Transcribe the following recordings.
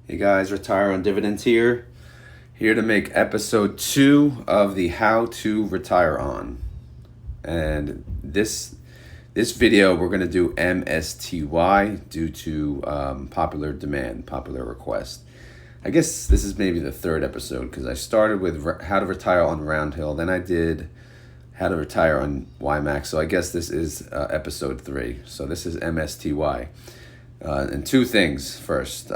Hey guys, Retire on Dividends here. Here to make episode 2 of the How to Retire On. And this video we're going to do MSTY due to popular demand, popular request. I guess this is maybe the third episode because I started with How to Retire on Roundhill, then I did How to Retire on YieldMax. So I guess this is episode 3. So this is MSTY. And two things first.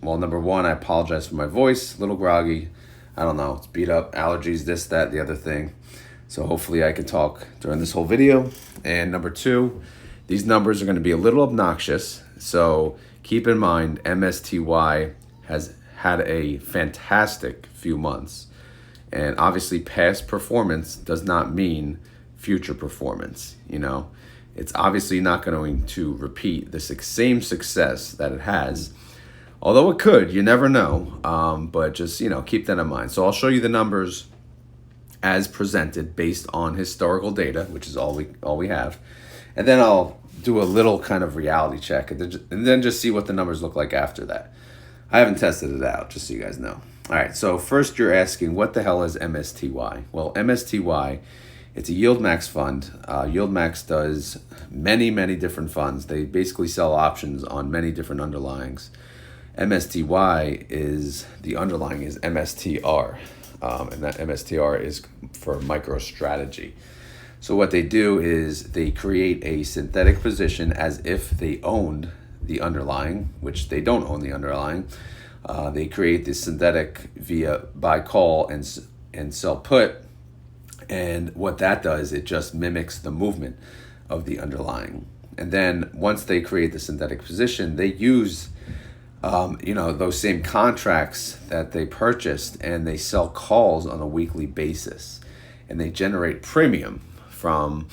Well, number one, I apologize for my voice, a little groggy. I don't know, it's beat up, allergies, this, that, the other thing. So hopefully I can talk during this whole video. And number two, these numbers are going to be a little obnoxious. So keep in mind, MSTY has had a fantastic few months. And obviously past performance does not mean future performance, you know. It's obviously not going to repeat the same success that it has. Although it could, you never know, but just, keep that in mind. So I'll show you the numbers as presented based on historical data, which is all we have. And then I'll do a little kind of reality check and then just see what the numbers look like after that. I haven't tested it out, just so you guys know. All right, so first you're asking, what the hell is MSTY? Well, MSTY, it's a YieldMax fund. YieldMax does many, many different funds. They basically sell options on many different underlyings. MSTY is, the underlying is MSTR, and that MSTR is for MicroStrategy. So what they do is they create a synthetic position as if they owned the underlying, which they don't own the underlying. They create this synthetic via buy call and sell put, and what that does, it just mimics the movement of the underlying. And then once they create the synthetic position, they use those same contracts that they purchased, and they sell calls on a weekly basis, and they generate premium from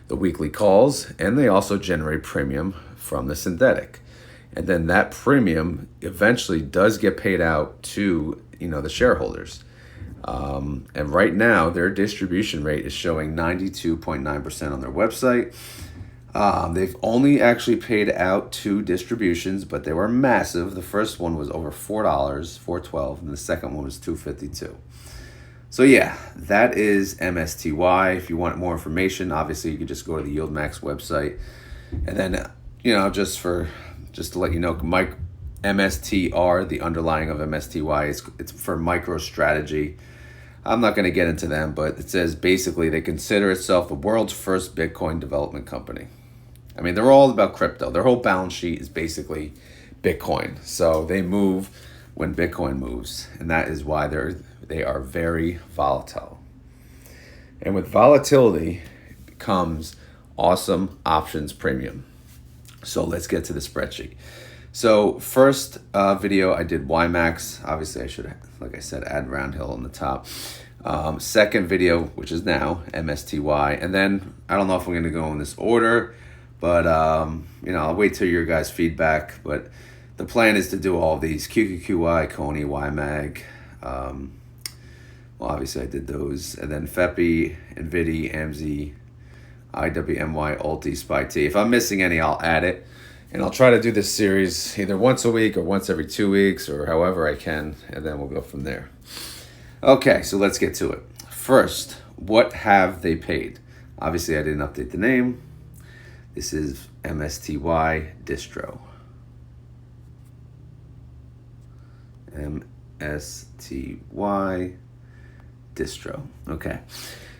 the weekly calls, and they also generate premium from the synthetic. And then that premium eventually does get paid out to, the shareholders. And right now their distribution rate is showing 92.9% on their website. They've only actually paid out 2 distributions, but they were massive. The first one was over $4, $4.12, and the second one was $2.52. So yeah, that is MSTY. If you want more information, obviously you can just go to the YieldMax website. And then, just to let you know, MSTR, the underlying of MSTY, it's for MicroStrategy. I'm not going to get into them, but it says basically they consider itself the world's first Bitcoin development company. I mean, they're all about crypto. Their whole balance sheet is basically Bitcoin. So they move when Bitcoin moves, and that is why they are very volatile. And with volatility comes awesome options premium. So let's get to the spreadsheet. So first video I did YieldMax. Obviously I should, like I said, add Roundhill on the top. Second video, which is now MSTY. And then I don't know if I'm going to go in this order, but I'll wait till your guys' feedback. But the plan is to do all of these: QQQY, Coney, YMAG. Well, obviously I did those. And then FEPI, NVIDIA, AMZ, IWMY, Ulti, SPY-T. If I'm missing any, I'll add it. And I'll try to do this series either once a week or once every 2 weeks or however I can, and then we'll go from there. Okay, so let's get to it. First, what have they paid? Obviously, I didn't update the name. This is MSTY distro. MSTY distro. Okay.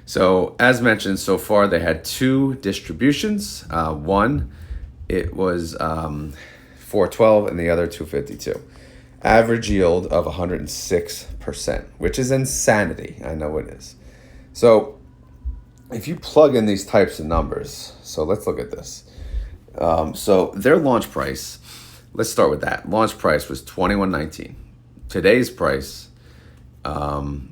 So as mentioned, so far they had 2 distributions. One, it was 412 and the other 252. Average yield of 106%, which is insanity. I know it is. So if you plug in these types of numbers, so let's look at this. So their launch price, let's start with that. Launch price was $21.19. Today's price,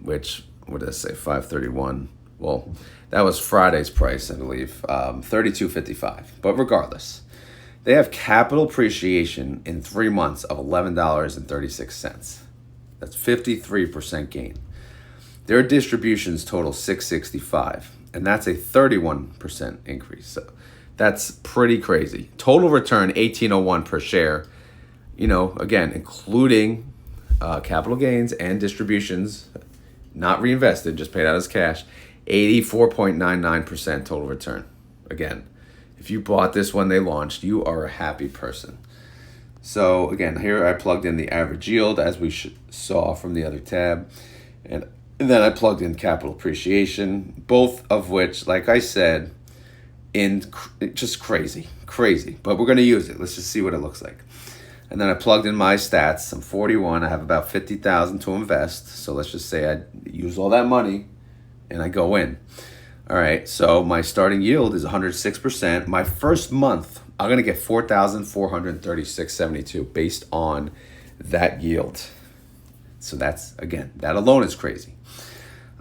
which, what did I say, $5.31. Well, that was Friday's price, I believe, $32.55. But regardless, they have capital appreciation in 3 months of $11.36. That's 53% gain. Their distributions total $665, and that's a 31% increase. So that's pretty crazy. Total return $18.01 per share. again, including capital gains and distributions, not reinvested, just paid out as cash, 84.99% total return. Again, if you bought this when they launched, you are a happy person. So again, here I plugged in the average yield as we saw from the other tab. And then I plugged in capital appreciation, both of which, like I said, just crazy. But we're going to use it. Let's just see what it looks like. And then I plugged in my stats. I'm 41. I have about 50,000 to invest. So let's just say I use all that money and I go in. All right. So my starting yield is 106%. My first month, I'm going to get 4,436.72 based on that yield. So that's, again, that alone is crazy.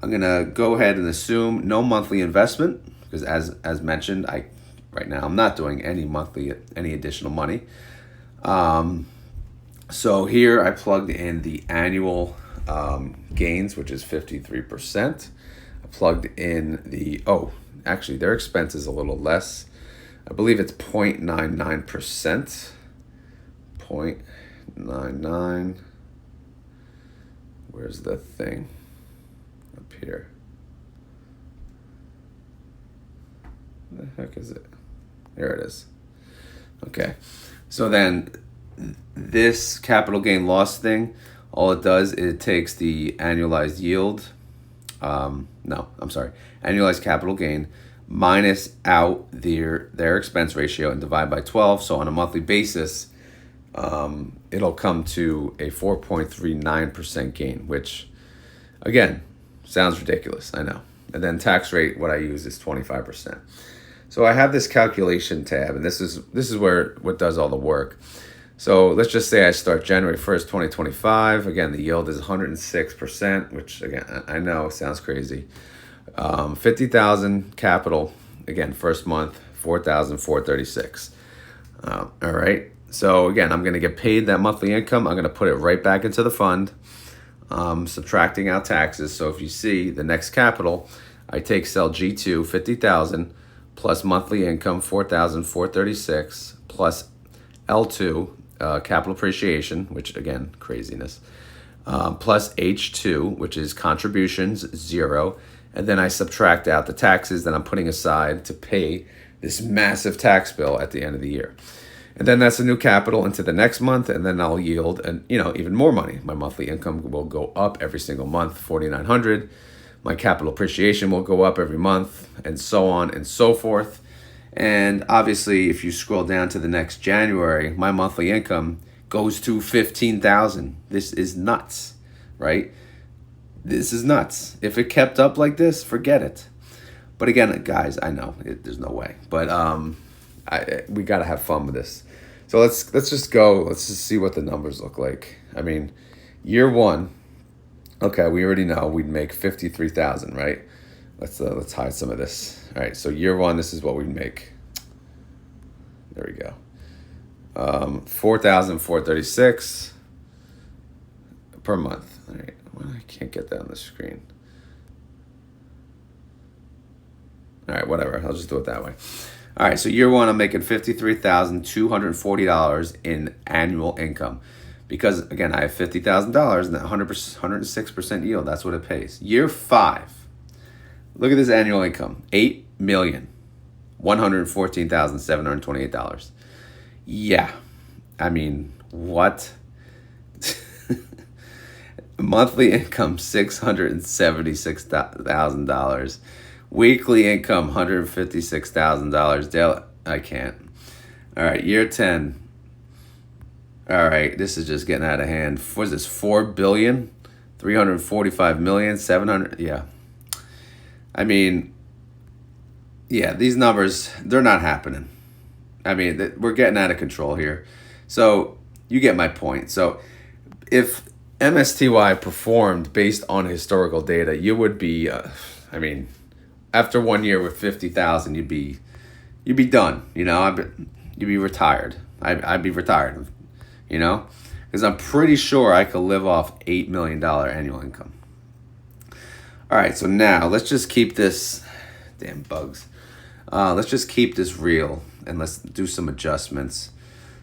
I'm going to go ahead and assume no monthly investment because as mentioned, right now I'm not doing any additional money. So here I plugged in the annual gains, which is 53%. I plugged in actually their expense is a little less. I believe it's 0.99%. 0.99. Where's the thing? Up here. What the heck is it? There it is. Okay. So then this capital gain loss thing, all it does is it takes the annualized yield. Annualized capital gain minus out their expense ratio and divide by 12. So on a monthly basis, it'll come to a 4.39% gain, which again, sounds ridiculous, I know. And then tax rate, what I use is 25%. So I have this calculation tab, and this is where what does all the work. So let's just say I start January 1st, 2025. Again, the yield is 106%, which again, I know sounds crazy. 50,000 capital, again, first month, 4,436. All right. So again, I'm going to get paid that monthly income. I'm going to put it right back into the fund, subtracting out taxes. So if you see the next capital, I take cell G2, 50,000 plus monthly income, 4,436 plus L2, capital appreciation, which again, craziness, plus H2, which is contributions, 0. And then I subtract out the taxes that I'm putting aside to pay this massive tax bill at the end of the year. And then that's a new capital into the next month, and then I'll yield even more money. My monthly income will go up every single month, 4,900. My capital appreciation will go up every month, and so on and so forth. And obviously, if you scroll down to the next January, my monthly income goes to 15,000. This is nuts, right? This is nuts. If it kept up like this, forget it. But again, guys, I know there's no way. But we got to have fun with this. So let's just go. Let's just see what the numbers look like. I mean, year one. Okay, we already know we'd make 53,000, right? Let's hide some of this. All right, so year one, this is what we'd make. There we go. 4,436 per month. All right, well, I can't get that on the screen. All right, whatever. I'll just do it that way. All right, so year one, I'm making $53,240 in annual income. Because, again, I have $50,000 and that 106% yield. That's what it pays. Year 5, look at this annual income, $8,114,728. Yeah, I mean, what? Monthly income, $676,000. Weekly income, $156,000. Daily, I can't. All right, year 10. All right, this is just getting out of hand. What is this? 4,345,700,000. Yeah. I mean, yeah, these numbers, they're not happening. I mean, we're getting out of control here. So you get my point. So if MSTY performed based on historical data, you would be, after 1 year with 50,000, you'd be done. You'd be retired. I'd be retired. Because I'm pretty sure I could live off $8 million annual income. All right, so now let's just keep this, damn bugs. Let's just keep this real and let's do some adjustments.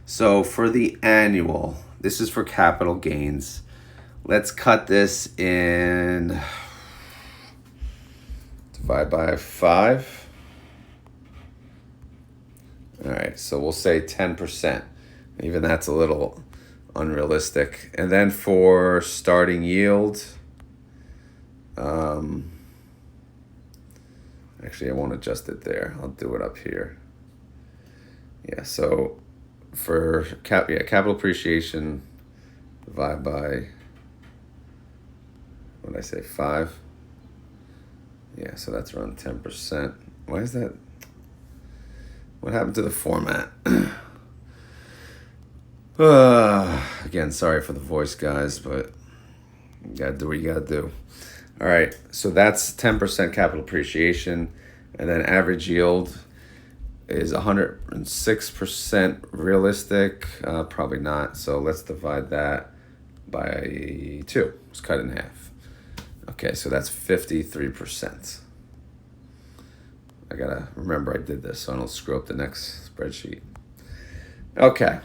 So for the annual, this is for capital gains. Let's cut this in, divide by 5. All right, so we'll say 10%. Even that's a little unrealistic. And then for starting yield, actually I won't adjust it there. I'll do it up here. Yeah, so for capital appreciation, divide by, what did I say, 5? Yeah, so that's around 10%. Why is that? What happened to the format? Again, sorry for the voice, guys, but you gotta do what you gotta do. All right, so that's 10% capital appreciation, and then average yield is 106% realistic. Probably not, so let's divide that by 2. Let's cut it in half. Okay, so that's 53%. I gotta remember I did this so I don't screw up the next spreadsheet. Okay.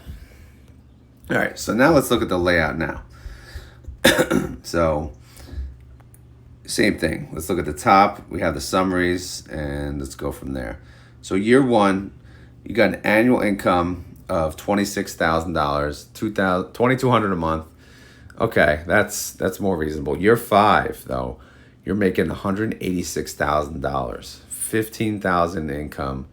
All right, so now let's look at the layout now. So, same thing. Let's look at the top. We have the summaries, and let's go from there. So year 1, you got an annual income of $26,000, $2,200 a month. Okay, that's more reasonable. Year 5, though, you're making $186,000, $15,000 income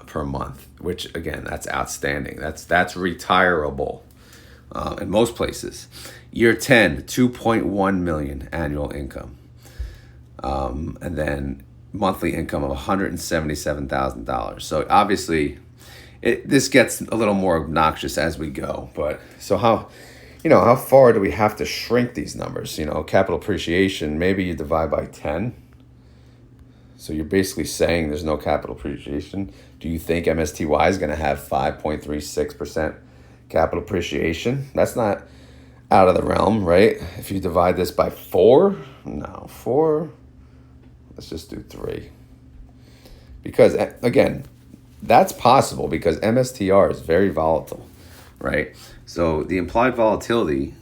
per month, which again, that's outstanding. That's retirable in most places. Year 10, 2.1 million annual income, and then monthly income of $177,000. So obviously, this gets a little more obnoxious as we go. But so how far do we have to shrink these numbers? Capital appreciation, maybe you divide by 10. So you're basically saying there's no capital appreciation. Do you think MSTY is going to have 5.36% capital appreciation? That's not out of the realm, right? If you divide this by 4, no, 4, let's just do 3. Because, again, that's possible because MSTR is very volatile, right? So the implied volatility,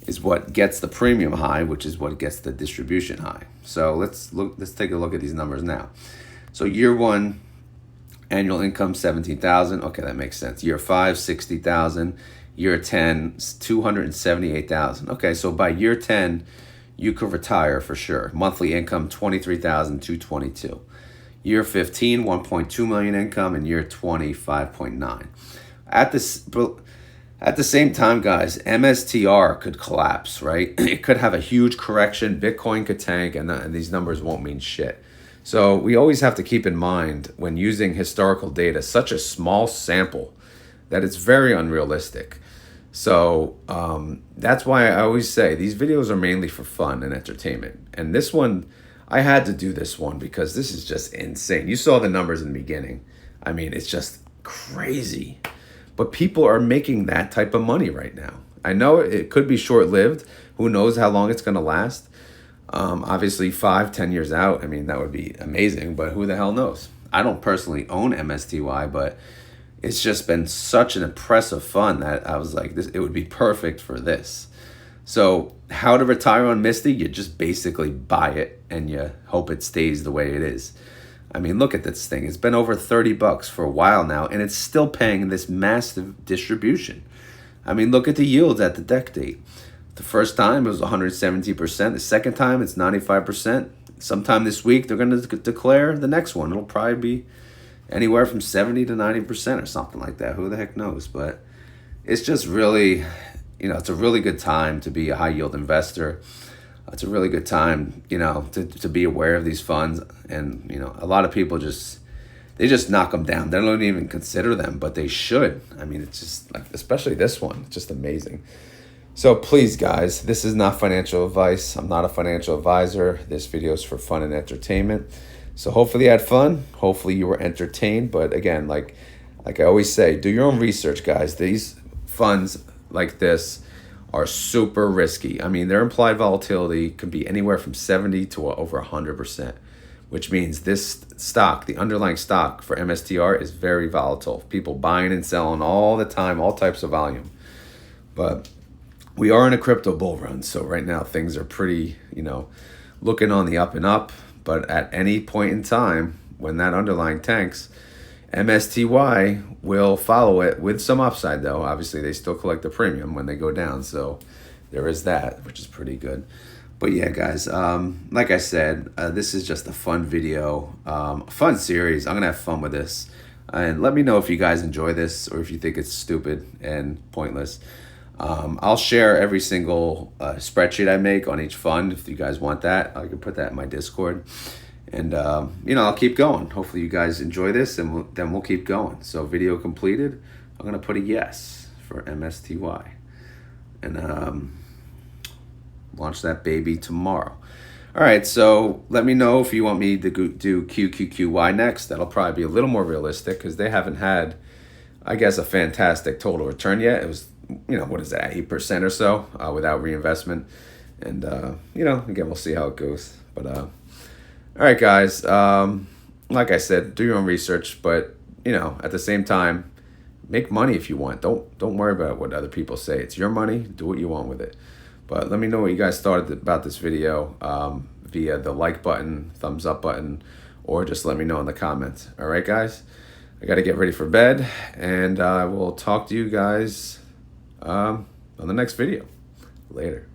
is what gets the premium high, which is what gets the distribution high. So let's take a look at these numbers now. So year 1, annual income $17,000. Okay, that makes sense. Year 5, $60,000. Year 10, $278,000. Okay, so by year 10, you could retire for sure. Monthly income $23,222. Year 15, 1.2 million income, and year 20, 5.9. At the same time, guys, MSTR could collapse, right? It could have a huge correction. Bitcoin could tank, and these numbers won't mean shit. So we always have to keep in mind when using historical data, such a small sample, that it's very unrealistic. So that's why I always say these videos are mainly for fun and entertainment. And this one, I had to do this one because this is just insane. You saw the numbers in the beginning. I mean, it's just crazy. But people are making that type of money right now. I know it could be short-lived. Who knows how long it's going to last? Obviously, 5-10 years out, I mean, that would be amazing. But who the hell knows? I don't personally own MSTY, but it's just been such an impressive fund that I was like, it would be perfect for this. So how to retire on Misty? You just basically buy it and you hope it stays the way it is. I mean, look at this thing. It's been over $30 for a while now, and it's still paying this massive distribution. I mean, look at the yields at the deck date. The first time it was 170%. The second time it's 95%. Sometime this week they're going to declare the next one. It'll probably be anywhere from 70 to 90% or something like that. Who the heck knows? But it's just really, it's a really good time to be a high yield investor. It's a really good time, to be aware of these funds. And, a lot of people they just knock them down. They don't even consider them, but they should. I mean, it's just like, especially this one, it's just amazing. So please, guys, this is not financial advice. I'm not a financial advisor. This video is for fun and entertainment. So hopefully you had fun. Hopefully you were entertained. But again, like I always say, do your own research, guys. These funds like this are super risky. I mean, their implied volatility can be anywhere from 70 to over 100%, which means this stock, the underlying stock for MSTR, is very volatile. People buying and selling all the time, all types of volume. But we are in a crypto bull run. So right now things are pretty, looking on the up and up. But at any point in time, when that underlying tanks, MSTY will follow it with some upside, though. Obviously, they still collect the premium when they go down. So there is that, which is pretty good. But yeah, guys, like I said, this is just a fun video, a fun series. I'm going to have fun with this. And let me know if you guys enjoy this or if you think it's stupid and pointless. I'll share every single spreadsheet I make on each fund. If you guys want that, I can put that in my Discord. And, I'll keep going. Hopefully you guys enjoy this, and then we'll keep going. So video completed. I'm going to put a yes for MSTY. And launch that baby tomorrow. All right, so let me know if you want me to do QQQY next. That'll probably be a little more realistic because they haven't had, I guess, a fantastic total return yet. It was, what is that, 8% or so without reinvestment. And, again, we'll see how it goes. But, all right, guys, like I said, do your own research. But, at the same time, make money if you want. Don't worry about what other people say. It's your money. Do what you want with it. But let me know what you guys thought about this video via the like button, thumbs up button, or just let me know in the comments. All right, guys? I got to get ready for bed, and I will talk to you guys on the next video. Later.